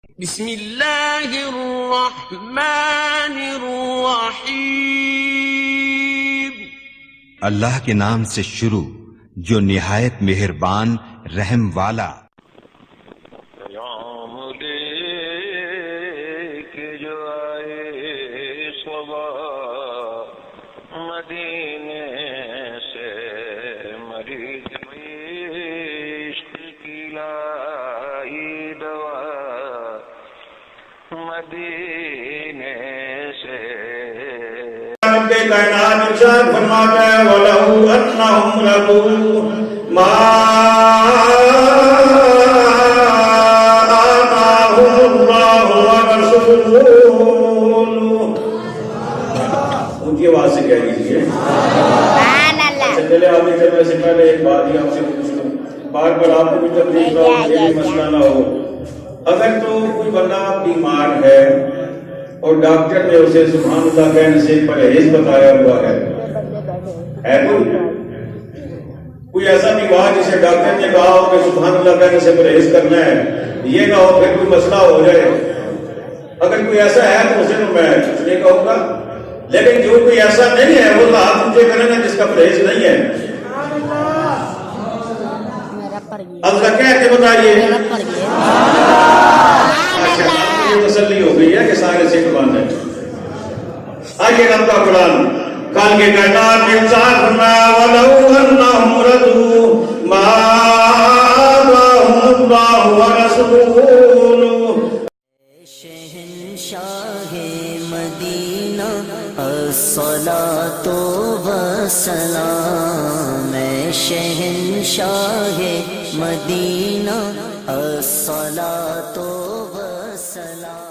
بسم اللہ الرحمن الرحیم. اللہ کے نام سے شروع جو نہایت مہربان رحم والا. پیام دے کے جو آئے صبا مدینے سے مریض عشق کی لائی دوا مدینے سے. رب کائنات ارشاد فرماتا ہے وَلَوْ أَنَّهُمْ رَضُوا مَا آتَاهُمُ اللَّهُ وَرَسُولُهُ. ان کی آواز سے کہہ دیجیے سبحان اللہ. چلے آپ نے چلنے سے پہلے ایک بات ہی آپ سے پوچھوں، بار بار آپ کو بھی تکلیف نہ ہو، یہ بھی مسئلہ نہ ہو. اگر تو کوئی بندہ بیمار ہے اور ڈاکٹر نے اسے سبحان اللہ کہنے سے پرہیز بتایا ہوا ہے کوئی ایسا بیمار جسے ڈاکٹر نے کہا ہو کہ سبحان اللہ کہنے سے پرہیز کرنا ہے، یہ نہ ہو پھر کوئی مسئلہ ہو جائے. اگر کوئی ایسا ہے تو اسے تو میں یہ کہوں گا، لیکن جو کوئی ایسا نہیں ہے وہ تو ہاتھ اونچے کرے نا جس کا پرہیز نہیں ہے. اب کہہ کے بتائیے تسلی ہو گئی ہے کہ سارے سکھ بند ہیں. آئیے رب کا قرآن کال کے کائنات میں ارشاد فرمایا وَلَوْ أَنَّهُمْ رَضُوا مَا آتَاهُمُ اللَّهُ وَرَسُولُهُ. شہنشاہ مدینہ الصلاۃ والسلام. شہنشاہ مدینہ الصلاۃ والسلام.